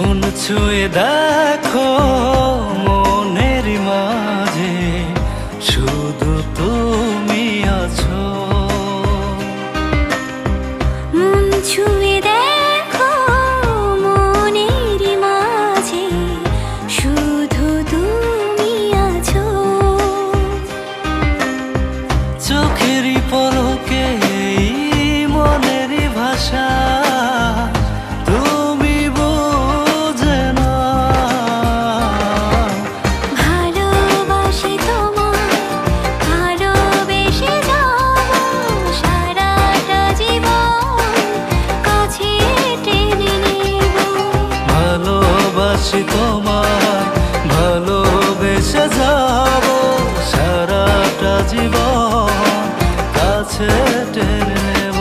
মন ছুঁয়ে দেখো মনের মাঝে শুধু তুমি আছো। মন ছুঁয়ে দেখো মনের মাঝে শুধু তুমি আছো। চোখেরই পলকে মনের ভাষা তুমি বুঝে না। ভালোবাসি তোমায়, ভালোবেসে যাব সারাটা জীবন, কাছে টেনে নেব। ভালোবাসি তোমায়, ভালোবেসে যাব সারাটা জীবন, কাছে টেনে নেব।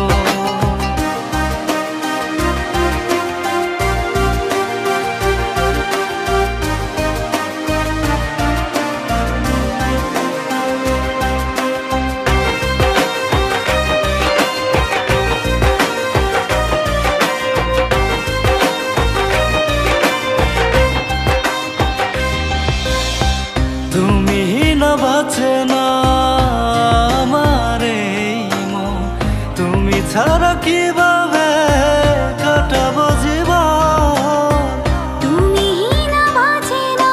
তুমি না বাঁচে না আমার এই মন, তুমি ছাড়া কিভাবে কাটাবো জীবন। তুমি না বাঁচে না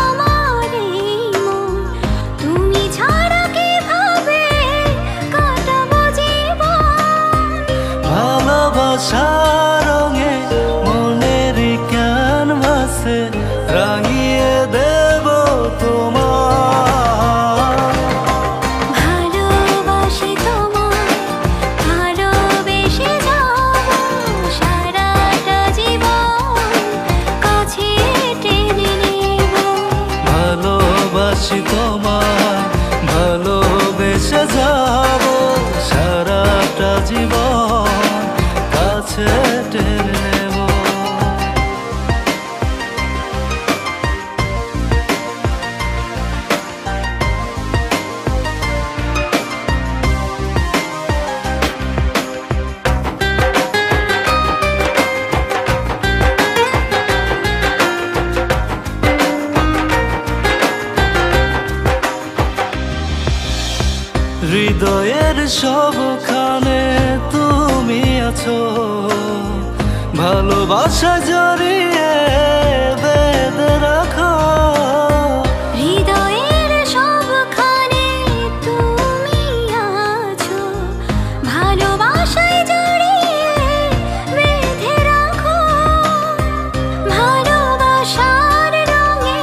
আমার এই মন, তুমি ছাড়া কিভাবে কাটাবো জীবন। ভালোবাসার রঙে মনের ক্যানভাসে রাঙিয়ে দেব তোমার। ভালোবাসি তোমায়, ভালোবেসে যাব সারাটা জীবন, কাছে টেনে নেব। ভালোবাসি তোমায়, ভালোবেসে যাব সারাটা জীবন, কাছে টেনে নেব। হৃদয়ের সবখানে তুমি আছো, ভালোবাসা জড়িয়ে বেঁধে রাখো। হৃদয়ের সবখানে তুমি আছো, ভালোবাসায় জড়িয়ে বেঁধে রাখো। ভালোবাসার রঙে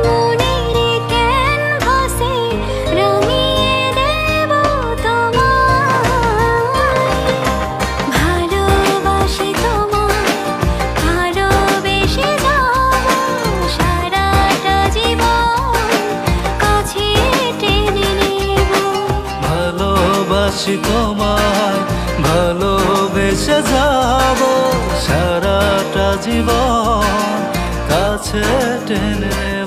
মনের ক্যানভাসে রাঙিয়ে দেব তোমায়। ভালোবাসি তোমায়, ভালোবেসে যাব সারাটা জীবন, কাছে টেনে নেব। ভালোবাসি তোমায়, ভালোবেসে যাব সারাটা জীবন, কাছে টেনে নেব।